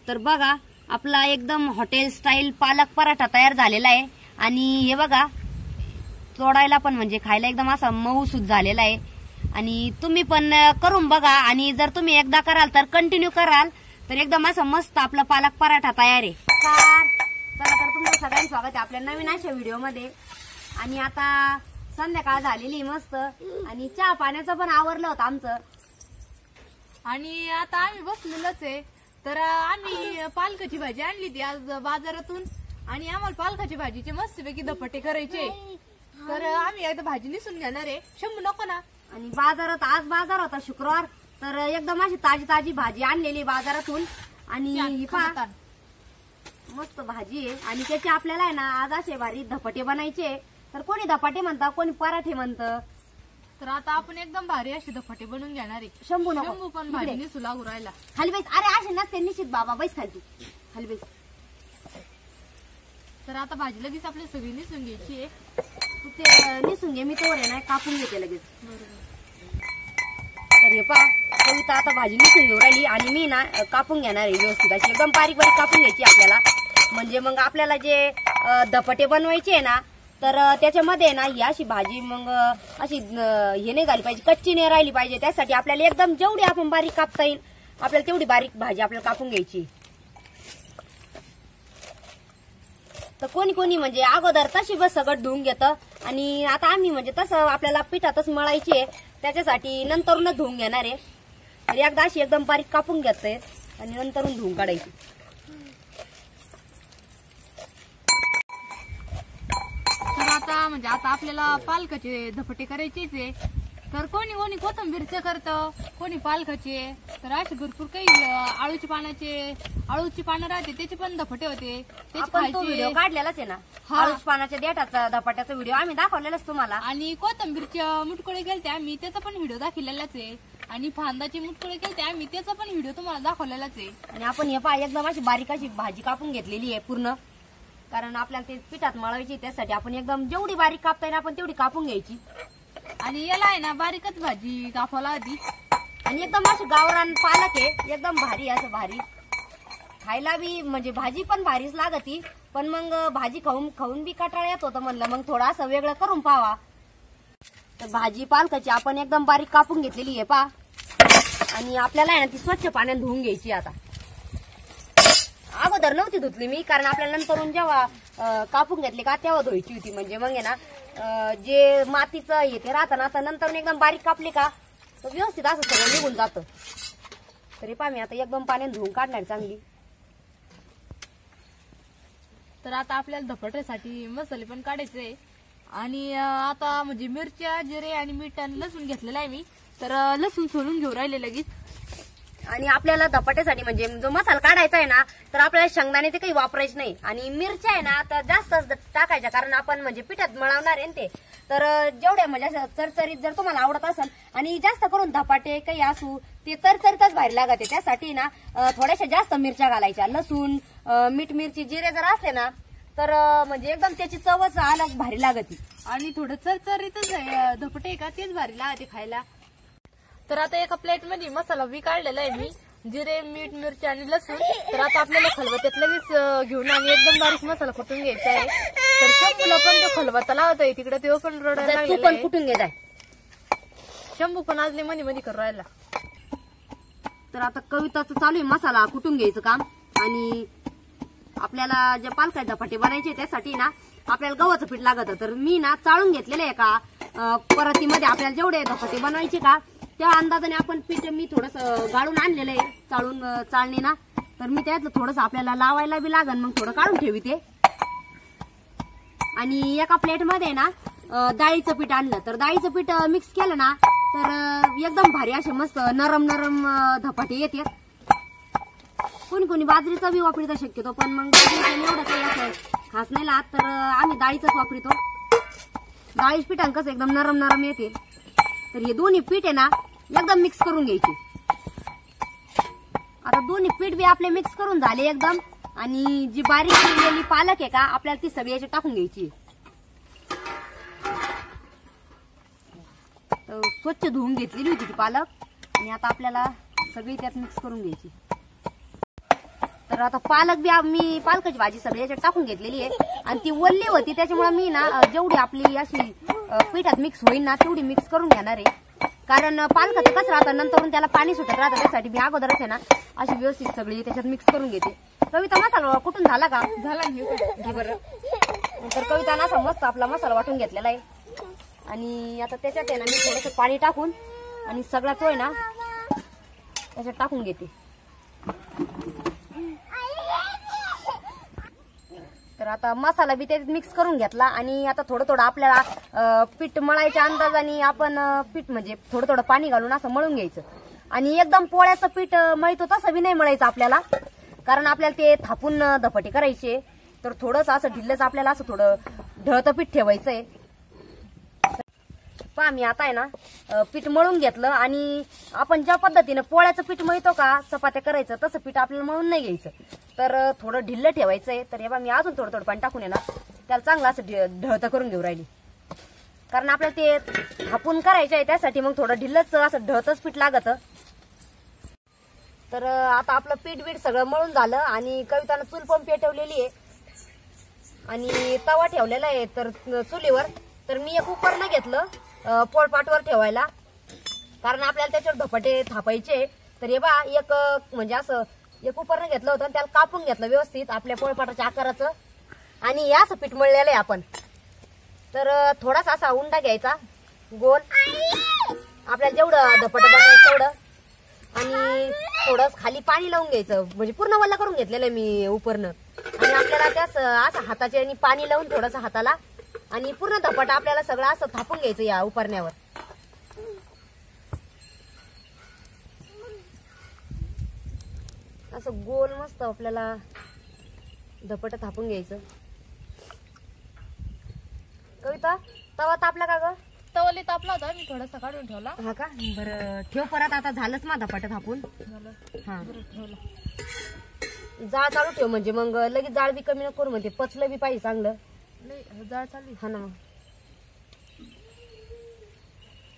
तर बघा आपला एकदम हॉटेल स्टाईल पालक पराठा तयार झालेला आहे आणि हे बघा तोडायला पण म्हणजे खायला एकदम असा मऊसूत झालेला आहे आणि तुम्ही पण करून बघा आणि जर तुम्ही एकदा कराल तर कंटिन्यू कराल तर एकदम असं मस्त आपला पालक पराठा तयार आहे। चला तर तुमचं सगळ्यांचं स्वागत आहे आपल्या नवीन अशा व्हिडिओ मध्ये। आणि आता संध्याकाळ झालेली मस्त आणि चहा पाण्याचं पण आवरलं होतं आमचं आणि आता आम्ही बसलेलोच आहे। तर आम्ही पालकाची भाजी आणली ती आज बाजारातून आणि आम्हाला पालकाची भाजीचे मस्तपैकी धपाटे करायचे। तर आम्ही एकदा भाजी निसून घेणार आहे। शंभू नको ना। आणि बाजारात आज बाजार होता शुक्रवार तर एकदम अशी ताजी ताजी भाजी आणलेली बाजारातून आणि ही पहा मस्त भाजी आहे आणि त्याचे आपल्याला आहे ना आज असे भारी धपाटे बनायचे। तर कोणी धपाटे म्हणतात कोणी पराठे म्हणतं। तर आता आपण एकदम भारी असे धपाटे बनवून घेणार आहे। शंभू नको शंभू पण भाजी निसू लागू राहिला। खाली बैस अरे असे नसते निश्चित बाबा बैस खाली तू खाली बैस। तर आता भाजी लगेच आपली सगळी निसून घ्यायची आहे। तू ते निसून घे मी तोवर आहे ना कापून घेते लगेच। तर हे पहा कविता आता भाजी निसून घेऊन राहिली आणि मी ना कापून घेणार आहे व्यवस्थित अशी एकदम बारीक बारीक कापून घ्यायची आपल्याला। म्हणजे मग आपल्याला जे धपाटे बनवायचे आहे ना तर त्याच्यामध्ये ना ही अशी भाजी मग अशी हे नाही झाली पाहिजे कच्ची नाही राहिली पाहिजे। त्यासाठी आपल्याला एकदम जेवढी आपण बारीक कापता येईल आपल्याला तेवढी बारीक भाजी आपल्याला कापून घ्यायची। तर कोणी कोणी म्हणजे अगोदर तशी बस सगळं धुवून घेतं आणि आता आम्ही म्हणजे तसं आपल्याला पिठातच मळायची आहे त्याच्यासाठी नंतरूनच धुवून घेणार आहे। तर एकदा अशी एकदम बारीक कापून घेतोय आणि नंतरून धुवून काढायची। तर आता म्हणजे आता आपल्याला पालकाचे धपाटे करायचेच आहे। तर कोणी कोणी कोथिंबीरचे करतं कोणी पालकाचे। तर असे भरपूर काही आळूची पानं राहते त्याचे पण धपाटे होते। आपण तो व्हिडिओ काढलेलाच आहे ना आळूच्या पानाच्या देठाचा धपाट्याचा व्हिडिओ आम्ही दाखवलेलाच तुम्हाला। आणि कोथिंबीरच्या मुटकुळे केलते आम्ही त्याचा पण व्हिडिओ दाखवलेलाच आहे आणि फांदाचे मुटकुळे केलते आम्ही त्याचा पण व्हिडिओ तुम्हाला दाखवलेलाच आहे। आणि आपण हे पहा एकदम अशी बारीक अशी भाजी कापून घेतलेली आहे पूर्ण कारण आपल्याला ते पिठात मळायची त्यासाठी आपण एकदम जेवढी बारीक कापता येईल आपण तेवढी कापून घ्यायची। आणि याला आहे ना बारीकच भाजी कापायला आधी आणि एकदम अशी गावरान पालक आहे एकदम भारी असं भारी खायला बी म्हणजे भाजी पण भारीच लागती पण मग भाजी खाऊन खाऊन बी कटाळा येत होतं म्हणलं मग थोडं असं वेगळं करून पावा। तर भाजी पालकाची आपण एकदम बारीक कापून घेतलेली आहे पा आणि आपल्याला आहे ना ती स्वच्छ पाण्यात धुवून घ्यायची। आता अगोदर नव्हती धुतली मी कारण आपल्याला नंतरून जेव्हा कापून घेतली का तेव्हा धुवायची होती म्हणजे मग आहे ना जे मातीचं येते राहतं ना आता नंतर एकदम बारीक कापली का तर व्यवस्थित असं सगळं निघून जातं। तरी पहा मी आता एकदम पाण्यात धुवून काढणार चांगली। तर आता आपल्याला धपाट्यासाठी मसाले पण काढायचे आणि आता म्हणजे मिरच्या जिरे आणि मीठ आणि लसूण घेतलेला आहे मी। तर लसूण सोलून घेऊ राहिले लगेच। आणि आपल्याला धपाट्यासाठी म्हणजे जो मसाला काढायचा आहे ना तर आपल्याला शेंगदाणे ते काही वापरायचे नाही आणि मिरच्या आहे ना तर जास्त टाकायच्या कारण आपण म्हणजे पिठात मळवणार आहे ते। तर जेवढ्या म्हणजे असं चरचरीत जर तुम्हाला आवडत असेल आणि जास्त करून धपाटे काही असू ते चरचरीतच भारी लागते त्यासाठी ना थोड्याशा जास्त मिरच्या घालायच्या। लसूण मीठ मिरची जिरे जर असले ना तर म्हणजे एकदम त्याची चवच अलग भारी लागते आणि थोडं चरचरीतच धपाटे का तेच भारी लागते खायला। तर आता एका प्लेट मध्ये मसाला बी काढलेला आहे मी जिरे मीठ मिरची आणि लसूण। तर आता आपल्याला खलबत्त्यात लगेच घेऊन आणि एकदम बारीक मसाला कुटून घ्यायचा आहे। तर शंभूला पण तो खलबत्ता लावत आहे तिकडे तो पण रडायला पण कुटून घेत आहे। शंभू पण आजले मध्ये मध्ये करून राहिला। तर आता कविताचं चालू आहे मसाला कुटून घ्यायचं काम आणि आपल्याला जे पालकाचे धपाटे बनायचे त्यासाठी ना आपल्याला गव्हाचं पीठ लागतं। तर मी ना चाळून घेतलेलं आहे का परतीमध्ये आपल्याला जेवढे धपाटे बनवायचे का त्या अंदाजाने आपण पीठ मी थोडस गाळून आणलेलं आहे चाळून चाळणी ना तर मी त्यातलं थोडस आपल्याला लावायला बी लागन मग थोडं काढून ठेवते। आणि एका प्लेट मध्ये ना डाळीचं पीठ आणलं तर डाळीचं पीठ मिक्स केलं ना तर एकदम भारी असे मस्त नरम नरम धपाटे येते। कोणी कोणी बाजरीचा बी वापरतो शक्यतो पण मग एवढं काही असं खास नाही लागत तर आम्ही डाळीचंच वापरतो। डाळीच पीठान कसं एकदम नरम नरम येते। तर हे दोन्ही पीठ आहे ना एकदम मिक्स करून घ्यायची। आता दोन्ही पीठ बी आपले मिक्स करून झाले एकदम आणि जी बारीक केलेली पालक आहे का आपल्याला ती सगळी याची टाकून घ्यायची। तर स्वच्छ धुवून घेतलेली होती ती पालक आणि आता आपल्याला सगळी त्यात मिक्स करून घ्यायची। तर आता पालक बी मी पालकाची भाजी सगळी याच्यात टाकून घेतलेली आहे आणि ती वल्ली होती त्याच्यामुळे मी ना जेवढी आपली अशी पिठात मिक्स होईल ना तेवढी मिक्स करून घेणार आहे. कारण पालकाचं कसं राहतं नंतर त्याला पाणी सुटत राहतं, त्यासाठी मी अगोदरच आहे ना अशी व्यवस्थित सगळी त्याच्यात मिक्स करून घेते. कविता मसाला कुठून झाला का? झाला घे बरं. तर कविताना असा मस्त आपला मसाला वाटून घेतलेला आहे आणि आता त्याच्यात आहे ना मी थोडंसं पाणी टाकून आणि सगळा तो आहे ना त्याच्यात टाकून घेते. तर आता मसाला बी त्याच्यात मिक्स करून घेतला आणि आता थोडं थोडं आपल्याला पीठ मळायच्या अंदाजाने आपण पीठ म्हणजे थोडं थोडं पाणी घालून असं मळून घ्यायचं. आणि एकदम पोळ्याचं पीठ मळतो तसं बी नाही मळायचं आपल्याला, कारण आपल्याला ते थापून धपाटे करायचे. तर थोडंसं असं ढिल्लच आपल्याला असं थोडं ढळतं पीठ ठेवायचंय. पहा मी आता आहे ना पीठ मळून घेतलं आणि आपण ज्या पद्धतीने पोळ्याचं पीठ मळतो का चपात्या करायचं तसं पीठ आपल्याला मळून नाही घ्यायचं, तर थोडं ढिल्लं ठेवायचंय. तर हे बा मी अजून थोडं थोडं पाणी टाकून आहे ना त्याला चांगलं असं ढळतं करून घेऊ राहिली, कारण आपल्याला ते थापून करायचं आहे त्यासाठी मग थोडं ढिल्लच असं ढळतच पीठ लागत. तर आता आपलं पीठ बीठ सगळं मळून झालं आणि कवितानं चूल पण पेटवलेली आहे आणि तवा ठेवलेला आहे तर चुलीवर. तर मी एक उपकरण घेतलं पोळपाटवर ठेवायला, कारण आपल्याला त्याच्यावर धपाटे थापायचे. तर हे बा एक म्हणजे असं एक उपकरण घेतलं होतं त्याला कापून घेतलं व्यवस्थित आपल्या पोळपाटाच्या आकाराचं आणि हे असं पीठ मळलेलं आहे आपण. तर थोडासा असा उंडा घ्यायचा गोल, आपल्याला जेवढं धपाटं बनवायचं तेवढं, आणि थोडं खाली पाणी लावून घ्यायचं म्हणजे पूर्ण वल्ला करून घेतलेलं आहे मी उपकरण. आणि आपल्याला त्याच असं हाताच्या आणि पाणी लावून थोडंसं हाताला आणि पूर्ण धपाटा आपल्याला सगळं असं थापून घ्यायचं या उपरण्यावर. असं गोल मस्त आपल्याला धपाटा थापून घ्यायचं. कविता तवा तापला का ग? तवाली तापला होता, मी थोडासा काढून ठेवला. हा का? बरं ठेव परत. आता झालंच माझा धपाटा थापून. हा ठेवला. जाळ चालू ठेव म्हणजे मग लगेच जाळ बी कमी नको करू, म्हणजे पचलं बी पाहिजे चांगलं. जाळ चालली. हा ना,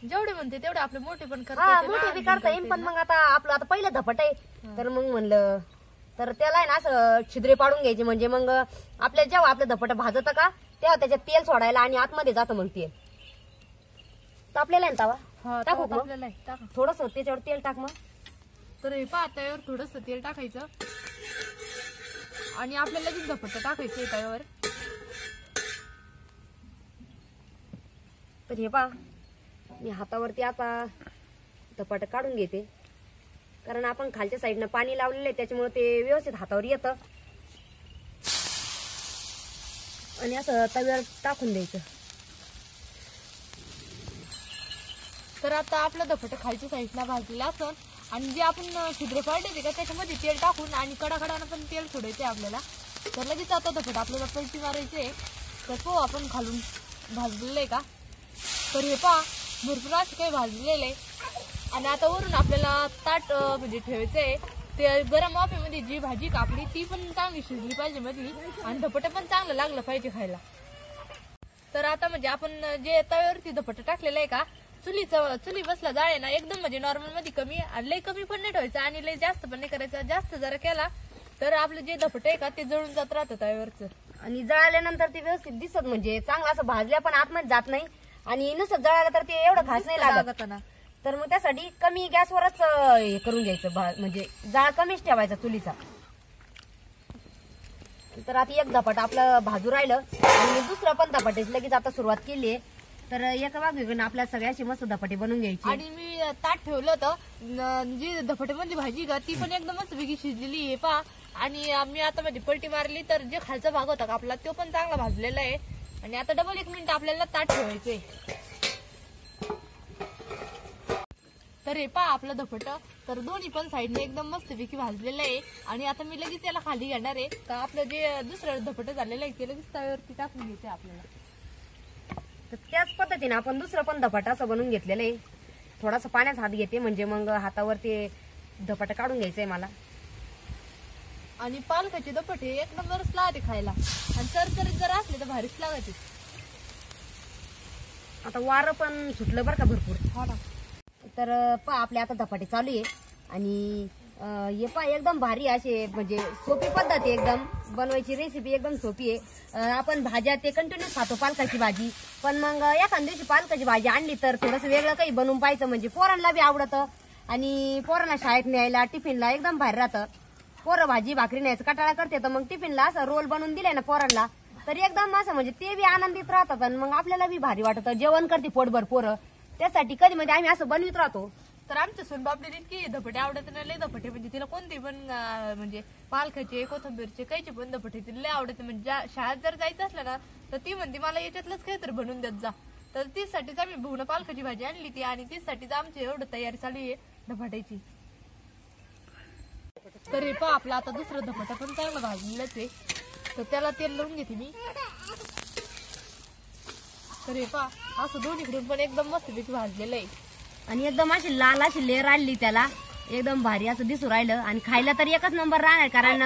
जेवढे म्हणते तेवढे आपले मोठे पण हा मोठे बी करता येईल. पण मग आता आपलं आता पहिलं धपाट आहे तर मग म्हणलं तर त्याला आहे ना असं छिद्रे पाडून घ्यायचे, म्हणजे मग आपल्या जेव्हा आपलं धपाट भाजत का तेव्हा त्याच्यात तेल सोडायला आणि आतमध्ये जातं मग तेल. तापलेला आहे तवा, टाकू थोडस त्याच्यावर तेल टाक मग. तर हे पहा तव्यावर थोडस तेल टाकायचं आणि आपल्याला लगेच धपाटं टाकायचं तव्यावर. तर हे पहा मी हातावरती आता धपाटं काढून घेते, कारण आपण खालच्या साईडनं पाणी लावलेलं आहे त्याच्यामुळे ते व्यवस्थित हातावर येतं. आणि असं तव्यावर टाकून द्यायचं. तर आता आपलं धपाटं खालच्या साईडला भाजलेलं असं आणि जे आपण छिद्रे पाडले का त्याच्यामध्ये तेल टाकून आणि कडाकडानं पण तेल सोडायचंय आपल्याला. तर लगेच आता धपाटं आपल्याला पलटी मारायचे. तर तो आपण खालून भाजलेलं आहे का, तर हे पहा भरपूर असं काही भाजलेलं आहे. आणि आता वरून आपल्याला ताट म्हणजे ठेवायचंय. ते गरम वाफेमध्ये जी भाजी कापली ती पण चांगली शिजली पाहिजे मध्ये आणि धपाटं पण चांगलं लागलं पाहिजे खायला. तर आता म्हणजे आपण जे तव्यावरती धपाटं टाकलेलं आहे का, चुली बसला जाळ आहे ना एकदम म्हणजे नॉर्मल मध्ये कमी, लय कमी पण नाही ठेवायचं आणि लय जास्त पण नाही करायचं. जास्त जरा केला तर आपलं जे धपाटं आहे का ते जळून जात राहतं तव्यावरचं. आणि जळाल्यानंतर ते व्यवस्थित दिसत म्हणजे चांगलं असं भाजल्या पण आतमध्ये जात नाही आणि नुसतं जळालं तर ते एवढं खास नाही लागत ना. तर मग त्यासाठी कमी गॅसवरच हे करून घ्यायचं, म्हणजे जाळ कमीच ठेवायचा चुलीचा. तर आता एक धपाट आपलं भाजू राहिलं आणि दुसरं पण धपाट्याची लगेच आता सुरुवात केली आहे. तर एका बाजूने आपल्या सगळ्याशी मस्त धपाटे बनवून घ्यायचे. आणि मी ताट ठेवलं होतं जी धपाटे मधली भाजी का ती पण एकदमच वेगळी शिजलेली आहे पहा. आणि मी आता म्हणजे पलटी मारली तर जे खालचा भाग होता का आपला तो पण चांगला भाजलेला आहे. आणि आता डबल 1 मिनिट आपल्याला ताट ठेवायचंय. तर हे पहा आपलं धपाटं तर दोन्ही पण साईडने एकदम मस्तपैकी भाजलेलं आहे. आणि आता मी लगेच त्याला खाली घेणार आहे का आपलं जे दुसरं धपाटं झालेलं आहे ते लगेच तव्यावरती टाकून घ्यायचंय आपल्याला. तर त्याच पद्धतीने आपण दुसरं पण धपाटा असं बनवून घेतलेलं आहे. थोडासा पाण्यात हात घेते म्हणजे मग हातावर ते धपाटा काढून घ्यायचंय मला. आणि पालकाचे धपाटे एक नंबरच लागते खायला आणि चरचरीत जर असले तर भारीच लागते. आता वारं पण सुटलं बरं का भरपूर. हा ना. तर आपले आता धपाटे चालू आहे आणि हे पहा एकदम भारी असे म्हणजे सोपी पद्धत आहे एकदम बनवायची रेसिपी एकदम सोपी आहे. आपण भाज्या ते कंटिन्यू खातो पालकाची भाजी, पण मग एखाद्या दिवशी पालकाची भाजी आणली तर थोडंसं वेगळं काही बनवून पाहायचं म्हणजे पोरांना बी आवडतं आणि पोरांना शाळेत न्यायला टिफिनला एकदम भारी राहतं. पोरं भाजी भाकरी न्यायचं कटाळा करते तर मग टिफिनला असं रोल बनवून दिले ना पोरांना तर एकदम असं म्हणजे ते बी आनंदित राहतात आणि मग आपल्याला बी भारी वाटतं. जेवण करते पोटभर पोरं, त्यासाठी कधी मध्ये आम्ही असं बनवित राहतो. तर आमच्या सोनबाबडीने इतकी धपटे आवडत नाही, लय धपटे म्हणजे तिला कोणते पण म्हणजे पालकाचे कोथिंबीरचे काहीचे पण धपटे तिला लय आवडते. म्हणजे शाळेत जर जायचं असलं ना तर ती म्हणते मला याच्यातलंच काहीतरी बनवून देत जा. तर तीचसाठीच आम्ही भुवनं पालकाची भाजी आणली ती आणि तीचसाठीच आमची एवढं तयारी चालू आहे धपाट्याची. तर हे पहा आपला आता दुसरं धपाटा पण चांगलं भाजलेलंच आहे, तर त्याला तेल लावून घेते मी. तर हे पहा असं दोन्हीकडून पण एकदम मस्तपैकी भाजलेलं आहे आणि एकदम अशी लाल अशी लेअर आणली त्याला एकदम भारी असं दिसू राहिलं आणि खायला तर एकच नंबर राहणार कारण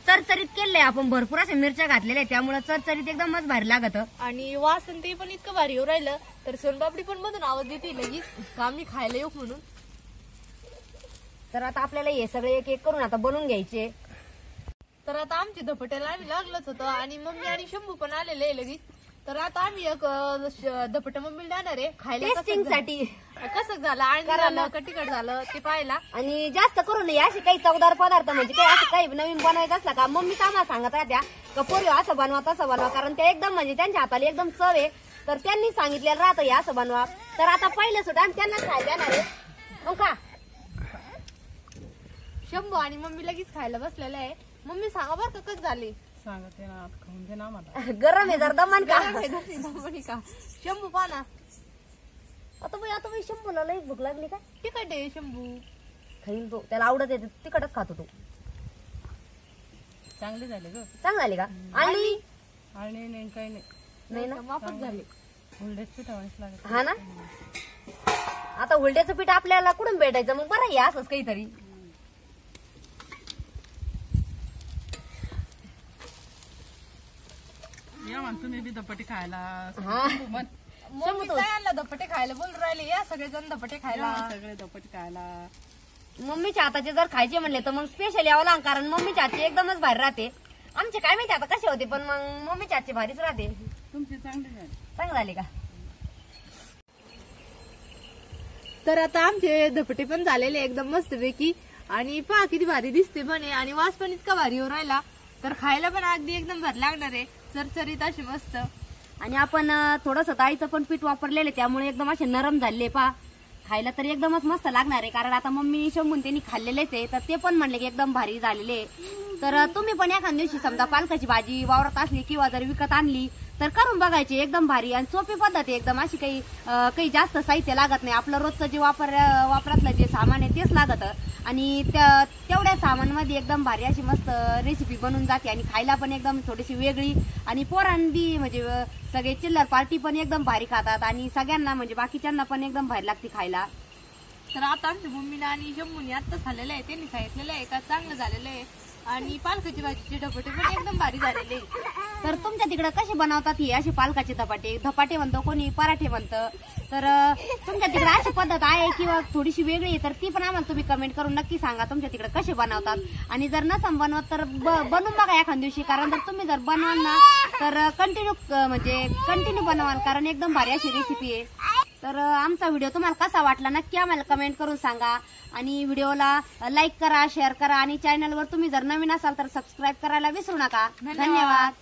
चरचरीत केलंय आपण भरपूर अशा मिरच्या घातलेल्या आहेत त्यामुळे चरचरीत एकदमच भारी लागत. आणि वासन ते पण इतकं भारी येऊ राहिलं तर सोनपापडी पण मधून आवाज देते लगेच का मी खायला येऊ म्हणून. तर आता आपल्याला हे सगळे एक एक करून आता बनवून घ्यायचे. तर आता आमची धपट्याला आम्ही लागलंच होतं आणि मम्मी आणि शंभू पण आलेले आहे लगेच. तर आता आम्ही एक धपट मम्मीला जाणार आहे खायला टेस्टिंगसाठी कसं झालं आणि झालं का तिखट झालं ते पाहायला. आणि जास्त करून असे काही चवदार पदार्थ म्हणजे काही असं काही नवीन बनवायचं असला का मम्मी कामा सांगत राहत्या का पोरी असं बनवा तसं बनवा कारण ते एकदम म्हणजे त्यांच्या हाताला एकदम चव आहे तर त्यांनी सांगितलेलं राहतं हे असं बनवा. तर आता पहिलं सुद्धा आम्ही त्यांना खायला देणार आहे. मग का शंभू आणि मम्मी लगेच खायला बसलेलं आहे. मम्मी सांगा बरं का कसं झाले सांगते ना खाऊन दे ना मला. गरम आहे जर दमन का शंभू पहा ना आता बाई शंभूला लई भूक लागली का तिखट आहे शंभू खाईल तो त्याला आवडत येते तिखटच खातो तो. चांगले झाले ग. चांगलं झाले का आणि आणि काही नाही ना माफच झाले. हुलड्याच पिठावानीच लागत. हा ना आता हुलड्याचं पीठ आपल्याला कुठून भेटायचं मग बरं आहे असंच काहीतरी. या म्हणतो मी बी धपाटे खायला. हा मम्मी काय आणलं धपटे खायला बोल राहिले या सगळेजण धपटे खायला. सगळे धपाटे खायला. मम्मीच्या हाताचे जर खायचे म्हणले तर मग स्पेशल यावं लागेल कारण मम्मीच्या हातचे एकदमच भारी राहते. आमचे काय माहिती आता कसे होते पण मग मम्मीच्या हातचे भारीच राहते. तुमचे चांगले झाले. चांगले झाले का. तर आता आमचे धपटे पण झालेले एकदम मस्तपैकी आणि पहा किती भारी दिसते पण आणि वास पण इतका भारी येऊ राहिला. तर खायला पण अगदी एकदम भारी लागणार आहे चरचरीत अशी मस्त. आणि आपण थोडस डाळीचं पण पीठ वापरलेले त्यामुळे एकदम असे नरम झाले पहा खायला तर एकदमच मस्त लागणार आहे कारण आता मम्मी शंभून त्यांनी खाल्लेलेच आहे तर ते पण म्हणले की एकदम भारी झालेले. तर तुम्ही पण एखाद्या दिवशी समजा पालकाची भाजी वावरत असली किंवा जर विकत आणली तर करून बघायची एकदम भारी आणि सोपी पद्धत आहे एकदम. अशी काही जास्त साहित्य लागत नाही. आपलं रोजचं जे वापरातलं जे सामान आहे तेच लागत आणि तेवढ्या सामानमध्ये एकदम भारी अशी मस्त रेसिपी बनून जाते आणि खायला पण एकदम थोडीशी वेगळी आणि पोरांबी म्हणजे सगळे चिल्लर पार्टी पण एकदम भारी खातात आणि सगळ्यांना म्हणजे बाकीच्यांना पण एकदम भारी लागते खायला. तर आता आमच्या मम्मीला आणि शंभूने आत्ताच झालेलं आहे त्यांनी सांगितलेलं आहे का चांगलं झालेलं आहे आणि पालकाची भाजीचे धपाटे पण एकदम भारी झालेले. तर तुमच्या तिकडे कसे बनवतात ही अशी पालकाचे धपाटे म्हणतो कोणी पराठे म्हणतं. तर तुमच्या तिकडे अशी पद्धत आहे किंवा थोडीशी वेगळी आहे तर ती पण आम्हाला तुम्ही कमेंट करून नक्की सांगा तुमच्या तिकडे कसे बनवतात. आणि जर नसं बनवत तर बनवून बघा एखाद्या दिवशी कारण जर तुम्ही जर बनवाल ना तर कंटिन्यू बनवाल कारण एकदम भारी अशी रेसिपी आहे. तर आमचा व्हिडिओ तुम्हाला कसा वाटला नक्की आम्हाला कमेंट करून सांगा आणि व्हिडिओला लाईक करा शेअर करा आणि चॅनलवर तुम्ही जर नवीन असाल तर सबस्क्राईब करायला विसरू नका. धन्यवाद.